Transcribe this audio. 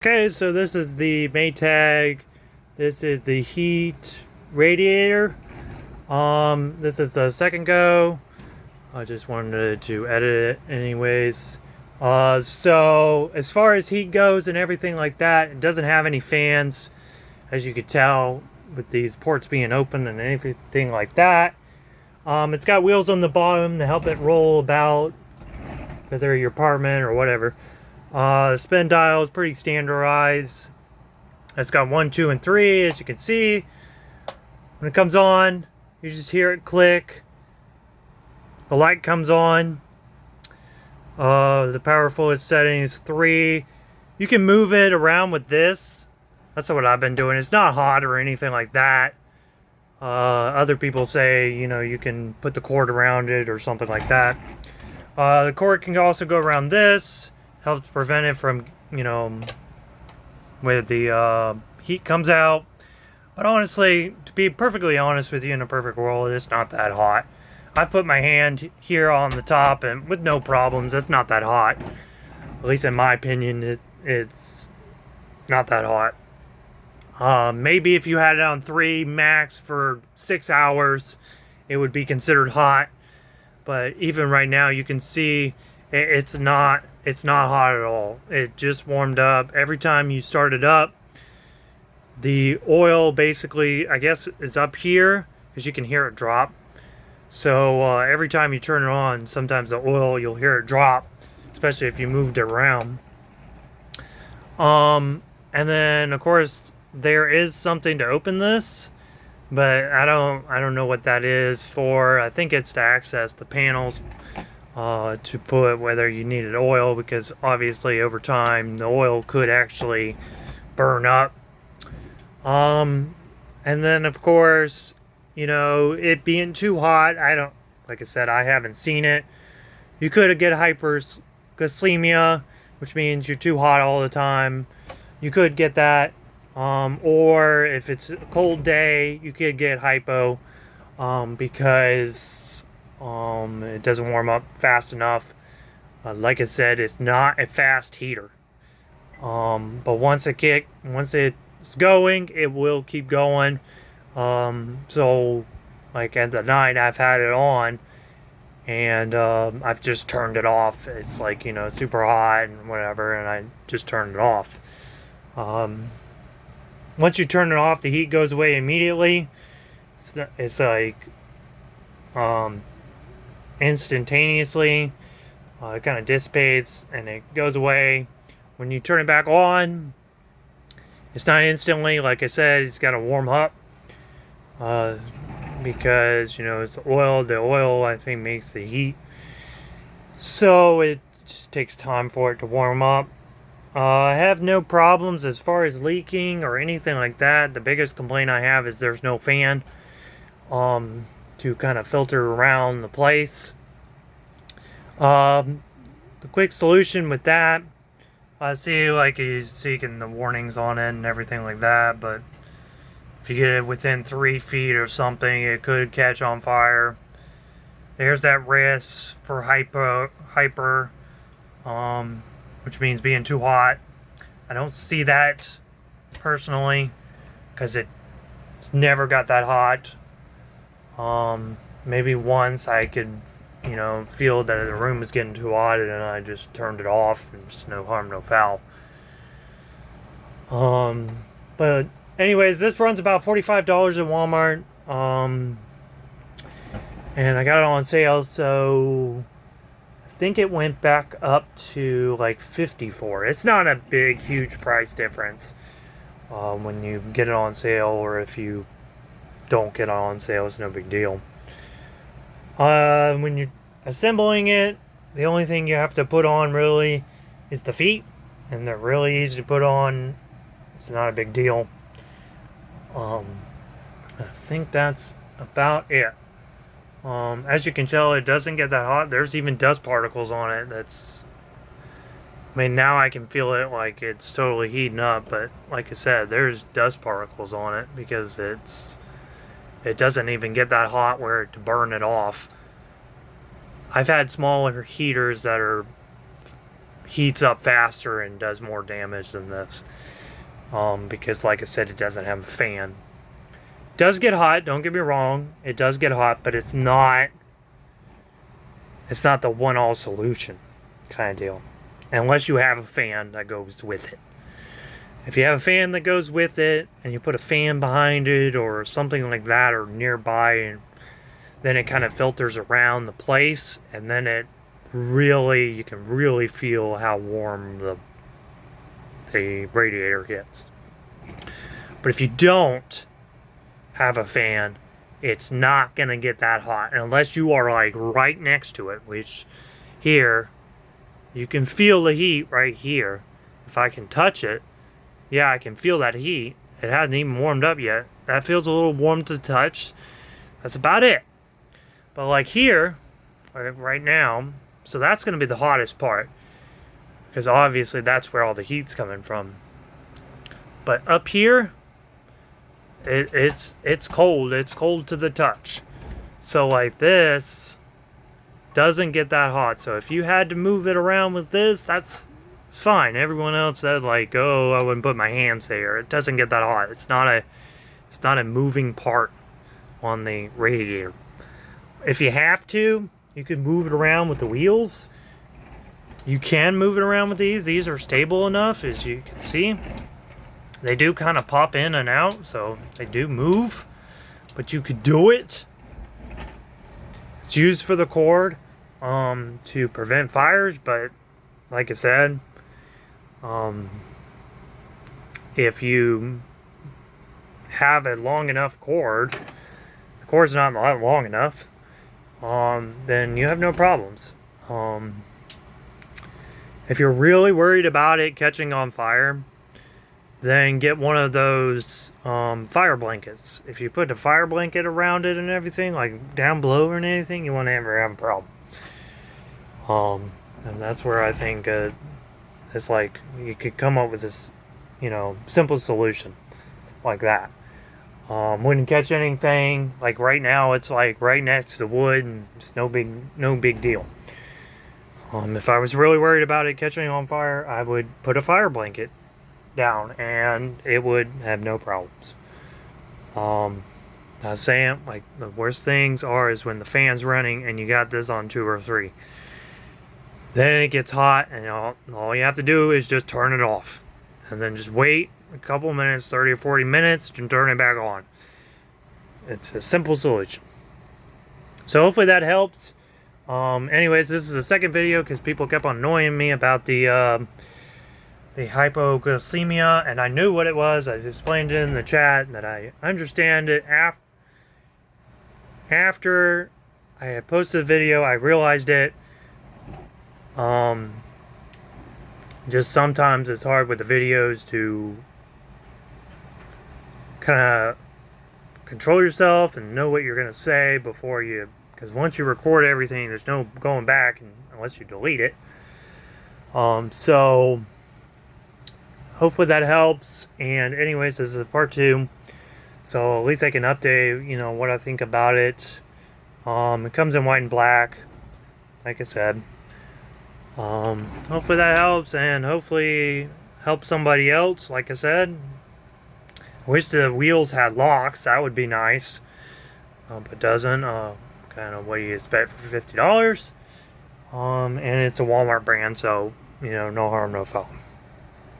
Okay, so this is the Maytag. This is the heat radiator. This is the second go. I just wanted to edit it anyways. So as far as heat goes and everything like that, it doesn't have any fans, as you could tell with these ports being open and everything like that. It's got wheels on the bottom to help it roll about, whether your apartment or whatever. The spin dial is pretty standardized. It's got 1, 2, and 3, as you can see. When it comes on, you just hear it click. The light comes on. The power fluid setting is 3. You can move it around with this. That's what I've been doing. It's not hot or anything like that. Other people say, you can put the cord around it or something like that. The cord can also go around this. Helps prevent it from, where the heat comes out. But honestly, to be perfectly honest with you, in a perfect world, it's not that hot. I've put my hand here on the top and with no problems. It's not that hot. At least in my opinion, it's not that hot. Maybe if you had it on 3 max for 6 hours, it would be considered hot. But even right now, you can see it's not hot at all. It just warmed up. Every time you start it up, the oil basically, I guess, is up here because you can hear it drop. So every time you turn it on, sometimes the oil, you'll hear it drop, especially if you moved it around. And then of course there is something to open this, but I don't know what that is for. I think it's to access the panels. To put whether you needed oil, because obviously over time the oil could actually burn up. And then of course, it being too hot, like I said, I haven't seen it. You could get hyperglycemia, which means you're too hot all the time. You could get that. Or if it's a cold day, you could get hypo, because it doesn't warm up fast enough. Like I said, it's not a fast heater. But once it's going, it will keep going. So like at the night I've had it on and I've just turned it off. It's like, super hot and whatever, and I just turned it off. Once you turn it off, the heat goes away immediately. It's like instantaneously. It kind of dissipates and it goes away. When you turn it back on, it's not instantly. Like I said, it's got to warm up, because it's oil. The oil, I think, makes the heat, so it just takes time for it to warm up. I have no problems as far as leaking or anything like that. The biggest complaint I have is there's no fan to kind of filter around the place. The quick solution with that, I see like he's seeking the warnings on it and everything like that, but if you get it within 3 feet or something, it could catch on fire. There's that risk for hyper, which means being too hot. I don't see that personally, because it's never got that hot. Maybe once I could, feel that the room was getting too hot, and then I just turned it off. It's no harm, no foul. But anyways, this runs about $45 at Walmart. And I got it on sale, so I think it went back up to like $54. It's not a big, huge price difference when you get it on sale, or if you don't get it on sale, it's no big deal. When you're assembling it, the only thing you have to put on really is the feet, and they're really easy to put on. It's not a big deal. I think that's about it. As you can tell, it doesn't get that hot. There's even dust particles on it. Now I can feel it like it's totally heating up, but like I said, there's dust particles on it because it doesn't even get that hot where to burn it off. I've had smaller heaters that are heats up faster and does more damage than this. Because like I said, it doesn't have a fan. It does get hot, don't get me wrong. It does get hot, but it's not the one-all solution kind of deal. Unless you have a fan that goes with it. If you have a fan that goes with it, and you put a fan behind it or something like that or nearby, and then it kind of filters around the place, and then you can really feel how warm the radiator gets. But if you don't have a fan, it's not going to get that hot unless you are like right next to it, which here you can feel the heat right here. If I can touch it, yeah, I can feel that heat. It hasn't even warmed up yet. That feels a little warm to the touch. That's about it. But like here, right now, so that's going to be the hottest part, because obviously that's where all the heat's coming from. But up here, it's cold. It's cold to the touch. So like this doesn't get that hot. So if you had to move it around with this, it's fine. Everyone else says like, oh, I wouldn't put my hands there. It doesn't get that hot. It's not a moving part on the radiator. If you have to, you can move it around with the wheels. You can move it around with these. These are stable enough, as you can see. They do kind of pop in and out, so they do move. But you could do it. It's used for the cord to prevent fires, but like I said, if you have a long enough cord, the cord's not long enough, then you have no problems. If you're really worried about it catching on fire, then get one of those fire blankets. If you put a fire blanket around it and everything, like down below or anything, you won't ever have a problem. And that's where I think it's like you could come up with this, simple solution like that. Wouldn't catch anything. Like right now, it's like right next to the wood, and it's no big deal. If I was really worried about it catching on fire, I would put a fire blanket down, and it would have no problems. I was saying, like, the worst things is when the fan's running and you got this on 2 or 3. Then it gets hot, and all you have to do is just turn it off, and then just wait a couple minutes, 30 or 40 minutes, and turn it back on. It's a simple solution. So hopefully that helps. Anyways, this is the second video because people kept on annoying me about the hypoglycemia, and I knew what it was. I explained it in the chat that I understand it. After I had posted the video, I realized it. Just sometimes it's hard with the videos to kind of control yourself and know what you're going to say before you, because once you record everything, there's no going back unless you delete it. So hopefully that helps. And anyways, this is part 2, so at least I can update what I think about it. It comes in white and black, like I said. Hopefully that helps, and hopefully help somebody else. Like I said, I wish the wheels had locks. That would be nice, but it doesn't. Kind of what do you expect for $50? And it's a Walmart brand, so no harm, no foul.